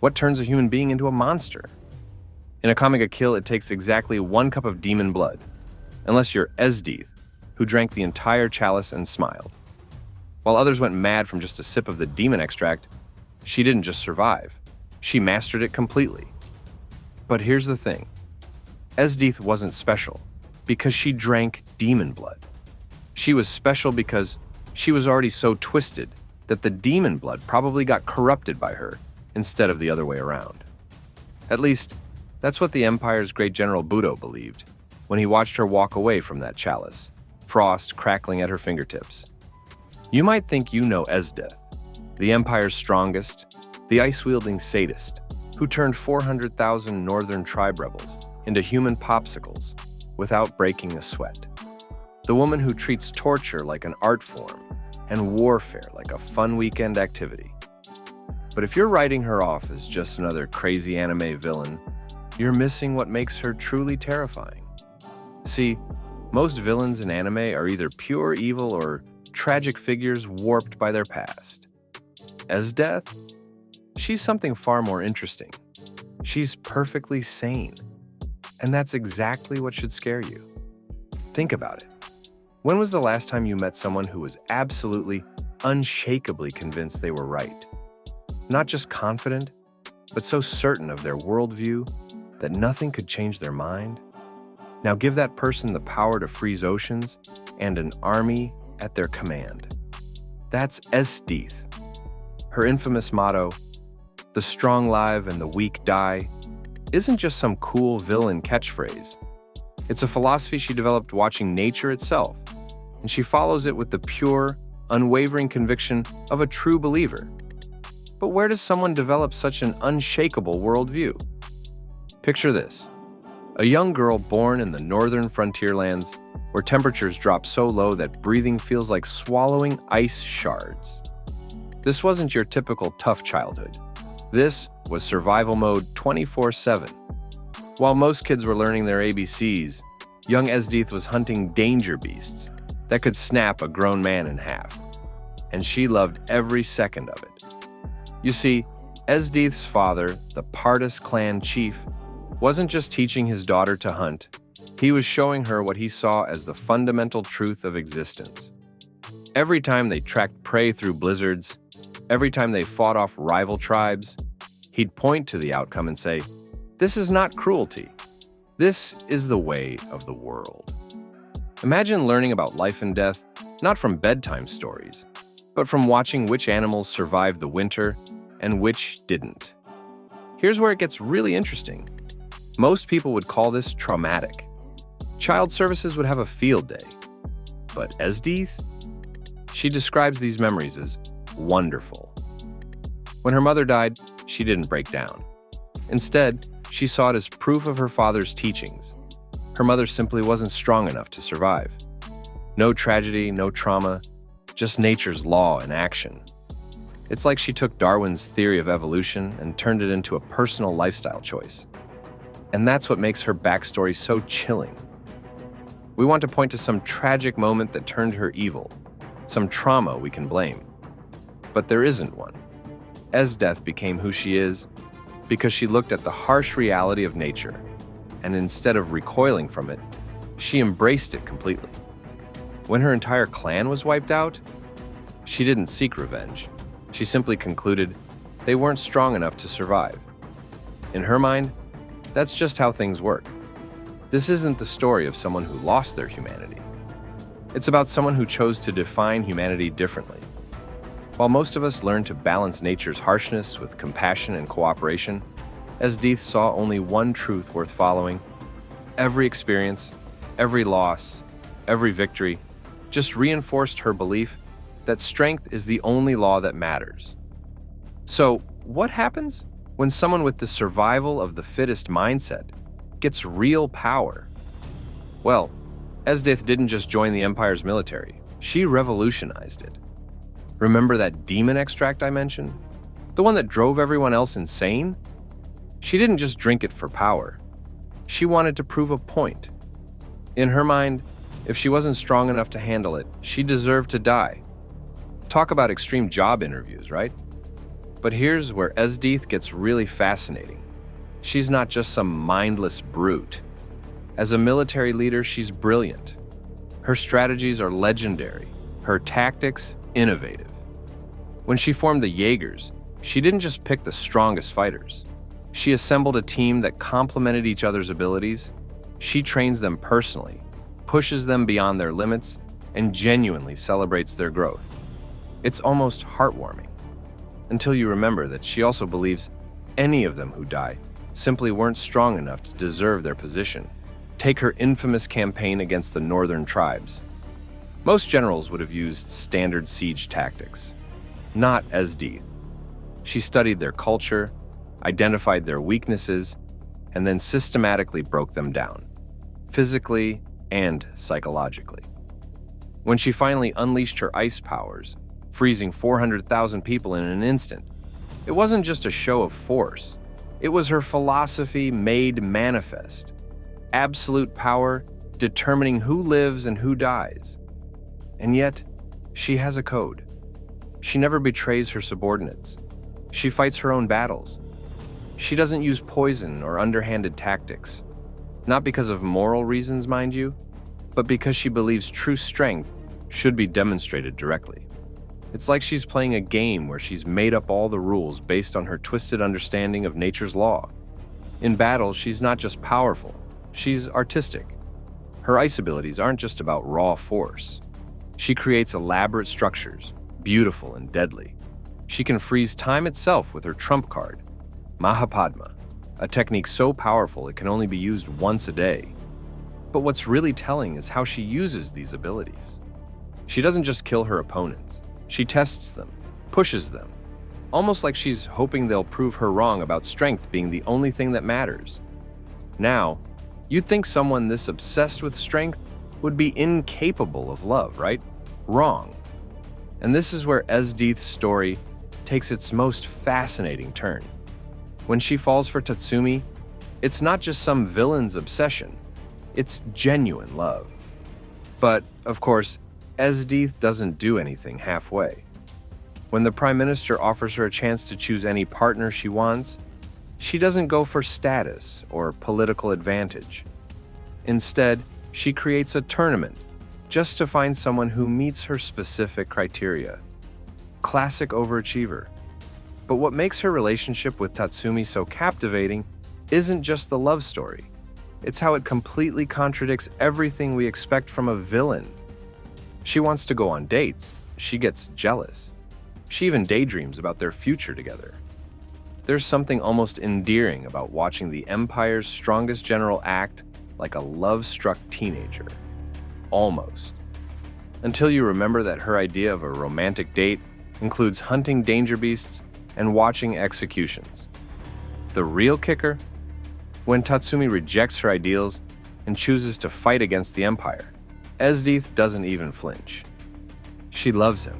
What turns a human being into a monster? In Akame Kill, it takes exactly 1 cup of demon blood, unless you're Esdeath, who drank the entire chalice and smiled. While others went mad from just a sip of the demon extract, she didn't just survive, she mastered it completely. But here's the thing. Esdeath wasn't special because she drank demon blood. She was special because she was already so twisted that the demon blood probably got corrupted by her instead of the other way around. At least, that's what the Empire's great general Budo believed when he watched her walk away from that chalice, frost crackling at her fingertips. You might think you know Esdeath, the Empire's strongest, the ice-wielding sadist, who turned 400,000 northern tribe rebels into human popsicles without breaking a sweat. The woman who treats torture like an art form and warfare like a fun weekend activity. But if you're writing her off as just another crazy anime villain, you're missing what makes her truly terrifying. See, most villains in anime are either pure evil or tragic figures warped by their past. Esdeath? She's something far more interesting. She's perfectly sane. And that's exactly what should scare you. Think about it. When was the last time you met someone who was absolutely, unshakably convinced they were right? Not just confident, but so certain of their worldview that nothing could change their mind? Now give that person the power to freeze oceans and an army at their command. That's Esdeath. Her infamous motto, "The strong live and the weak die," isn't just some cool villain catchphrase. It's a philosophy she developed watching nature itself, and she follows it with the pure, unwavering conviction of a true believer. But where does someone develop such an unshakable worldview? Picture this. A young girl born in the northern frontierlands where temperatures drop so low that breathing feels like swallowing ice shards. This wasn't your typical tough childhood. This was survival mode 24/7. While most kids were learning their ABCs, young Esdeath was hunting danger beasts that could snap a grown man in half. And she loved every second of it. You see, Esdeath's father, the Pardus clan chief, wasn't just teaching his daughter to hunt, he was showing her what he saw as the fundamental truth of existence. Every time they tracked prey through blizzards, every time they fought off rival tribes, he'd point to the outcome and say, "This is not cruelty. This is the way of the world." Imagine learning about life and death, not from bedtime stories, but from watching which animals survived the winter and which didn't. Here's where it gets really interesting. Most people would call this traumatic. Child services would have a field day. But Esdeath? She describes these memories as wonderful. When her mother died, she didn't break down. Instead, she saw it as proof of her father's teachings. Her mother simply wasn't strong enough to survive. No tragedy, no trauma, just nature's law in action. It's like she took Darwin's theory of evolution and turned it into a personal lifestyle choice. And that's what makes her backstory so chilling. We want to point to some tragic moment that turned her evil, some trauma we can blame. But there isn't one. Esdeath became who she is because she looked at the harsh reality of nature, and instead of recoiling from it, she embraced it completely. When her entire clan was wiped out, she didn't seek revenge. She simply concluded they weren't strong enough to survive. In her mind, that's just how things work. This isn't the story of someone who lost their humanity. It's about someone who chose to define humanity differently. While most of us learn to balance nature's harshness with compassion and cooperation, Esdeath saw only one truth worth following. Every experience, every loss, every victory just reinforced her belief that strength is the only law that matters. So, what happens when someone with the survival of the fittest mindset gets real power? Well, Esdeath didn't just join the Empire's military, she revolutionized it. Remember that demon extract I mentioned? The one that drove everyone else insane? She didn't just drink it for power. She wanted to prove a point. In her mind, if she wasn't strong enough to handle it, she deserved to die. Talk about extreme job interviews, right? But here's where Esdeath gets really fascinating. She's not just some mindless brute. As a military leader, she's brilliant. Her strategies are legendary, her tactics innovative. When she formed the Jaegers, she didn't just pick the strongest fighters. She assembled a team that complemented each other's abilities. She trains them personally, pushes them beyond their limits, and genuinely celebrates their growth. It's almost heartwarming, until you remember that she also believes any of them who die simply weren't strong enough to deserve their position. Take her infamous campaign against the northern tribes. Most generals would have used standard siege tactics. Not Esdeath. She studied their culture, identified their weaknesses, and then systematically broke them down, physically and psychologically. When she finally unleashed her ice powers, freezing 400,000 people in an instant, it wasn't just a show of force. It was her philosophy made manifest. Absolute power determining who lives and who dies. And yet, she has a code. She never betrays her subordinates. She fights her own battles. She doesn't use poison or underhanded tactics. Not because of moral reasons, mind you, but because she believes true strength should be demonstrated directly. It's like she's playing a game where she's made up all the rules based on her twisted understanding of nature's law. In battle, she's not just powerful, she's artistic. Her ice abilities aren't just about raw force. She creates elaborate structures, beautiful and deadly. She can freeze time itself with her trump card, Mahapadma, a technique so powerful it can only be used once a day. But what's really telling is how she uses these abilities. She doesn't just kill her opponents. She tests them, pushes them, almost like she's hoping they'll prove her wrong about strength being the only thing that matters. Now, you'd think someone this obsessed with strength would be incapable of love, right? Wrong. And this is where Esdeath's story takes its most fascinating turn. When she falls for Tatsumi, it's not just some villain's obsession, it's genuine love. But, of course, Esdeath doesn't do anything halfway. When the Prime Minister offers her a chance to choose any partner she wants, she doesn't go for status or political advantage. Instead, she creates a tournament just to find someone who meets her specific criteria. Classic overachiever. But what makes her relationship with Tatsumi so captivating isn't just the love story. It's how it completely contradicts everything we expect from a villain. She wants to go on dates. She gets jealous. She even daydreams about their future together. There's something almost endearing about watching the Empire's strongest general act like a love-struck teenager. Almost. Until you remember that her idea of a romantic date includes hunting danger beasts and watching executions. The real kicker? When Tatsumi rejects her ideals and chooses to fight against the Empire, Esdeath doesn't even flinch. She loves him,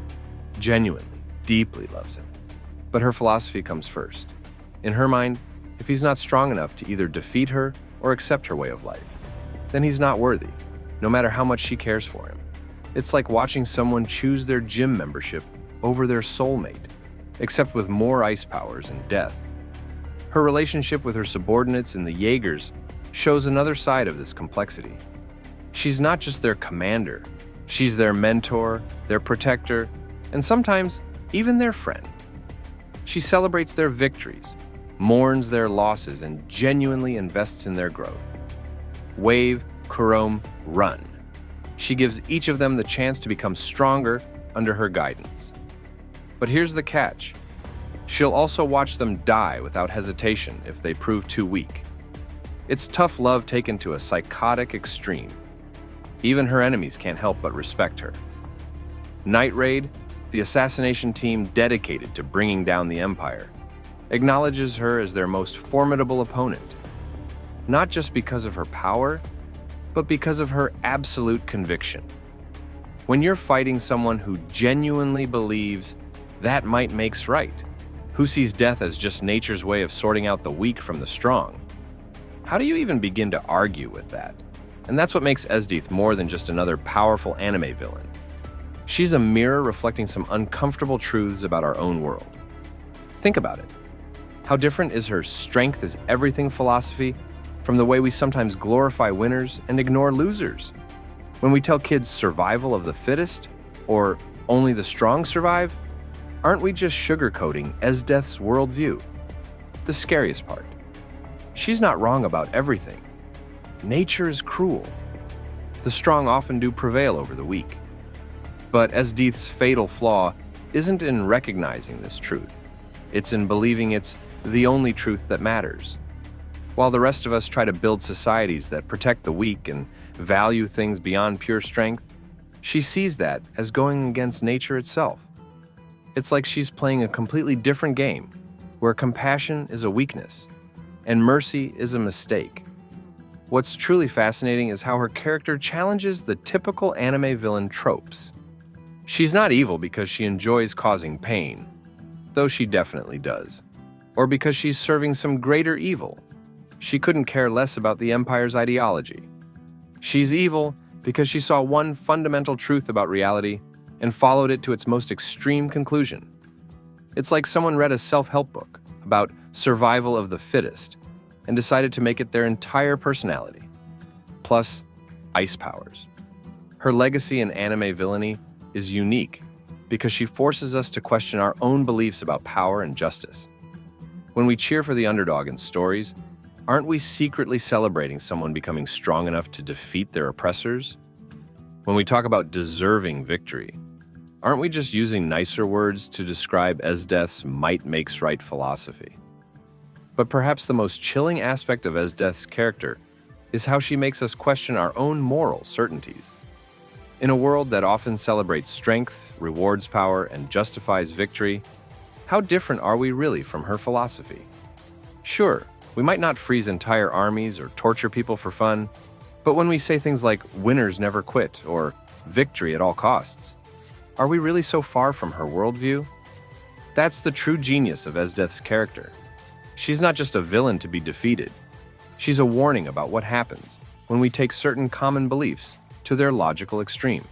genuinely, deeply loves him. But her philosophy comes first. In her mind, if he's not strong enough to either defeat her or accept her way of life, then he's not worthy, no matter how much she cares for him. It's like watching someone choose their gym membership over their soulmate, except with more ice powers and death. Her relationship with her subordinates in the Jaegers shows another side of this complexity. She's not just their commander, she's their mentor, their protector, and sometimes even their friend. She celebrates their victories, mourns their losses, and genuinely invests in their growth. Wave, Kurome, run. She gives each of them the chance to become stronger under her guidance. But here's the catch. She'll also watch them die without hesitation if they prove too weak. It's tough love taken to a psychotic extreme. Even her enemies can't help but respect her. Night Raid, the assassination team dedicated to bringing down the Empire, acknowledges her as their most formidable opponent, not just because of her power, but because of her absolute conviction. When you're fighting someone who genuinely believes that might makes right, who sees death as just nature's way of sorting out the weak from the strong, how do you even begin to argue with that? And that's what makes Esdeath more than just another powerful anime villain. She's a mirror reflecting some uncomfortable truths about our own world. Think about it. How different is her strength is everything philosophy from the way we sometimes glorify winners and ignore losers? When we tell kids survival of the fittest, or only the strong survive, aren't we just sugarcoating Esdeath's worldview? The scariest part. She's not wrong about everything. Nature is cruel. The strong often do prevail over the weak. But Esdeath's fatal flaw isn't in recognizing this truth. It's in believing it's the only truth that matters. While the rest of us try to build societies that protect the weak and value things beyond pure strength, she sees that as going against nature itself. It's like she's playing a completely different game, where compassion is a weakness and mercy is a mistake. What's truly fascinating is how her character challenges the typical anime villain tropes. She's not evil because she enjoys causing pain, though she definitely does, or because she's serving some greater evil. She couldn't care less about the Empire's ideology. She's evil because she saw one fundamental truth about reality and followed it to its most extreme conclusion. It's like someone read a self-help book about survival of the fittest and decided to make it their entire personality. Plus, ice powers. Her legacy in anime villainy is unique because she forces us to question our own beliefs about power and justice. When we cheer for the underdog in stories, aren't we secretly celebrating someone becoming strong enough to defeat their oppressors? When we talk about deserving victory, aren't we just using nicer words to describe Esdeath's might makes right philosophy? But perhaps the most chilling aspect of Esdeath's character is how she makes us question our own moral certainties. In a world that often celebrates strength, rewards power, and justifies victory, how different are we really from her philosophy? Sure, we might not freeze entire armies or torture people for fun, but when we say things like winners never quit or victory at all costs, are we really so far from her worldview? That's the true genius of Esdeath's character. She's not just a villain to be defeated. She's a warning about what happens when we take certain common beliefs to their logical extreme.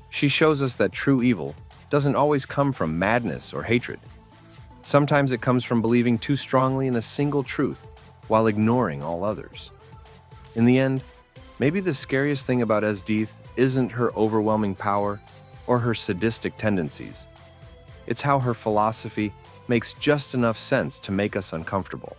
She shows us that true evil doesn't always come from madness or hatred. Sometimes it comes from believing too strongly in a single truth while ignoring all others. In the end, maybe the scariest thing about Esdeath isn't her overwhelming power or her sadistic tendencies. It's how her philosophy makes just enough sense to make us uncomfortable.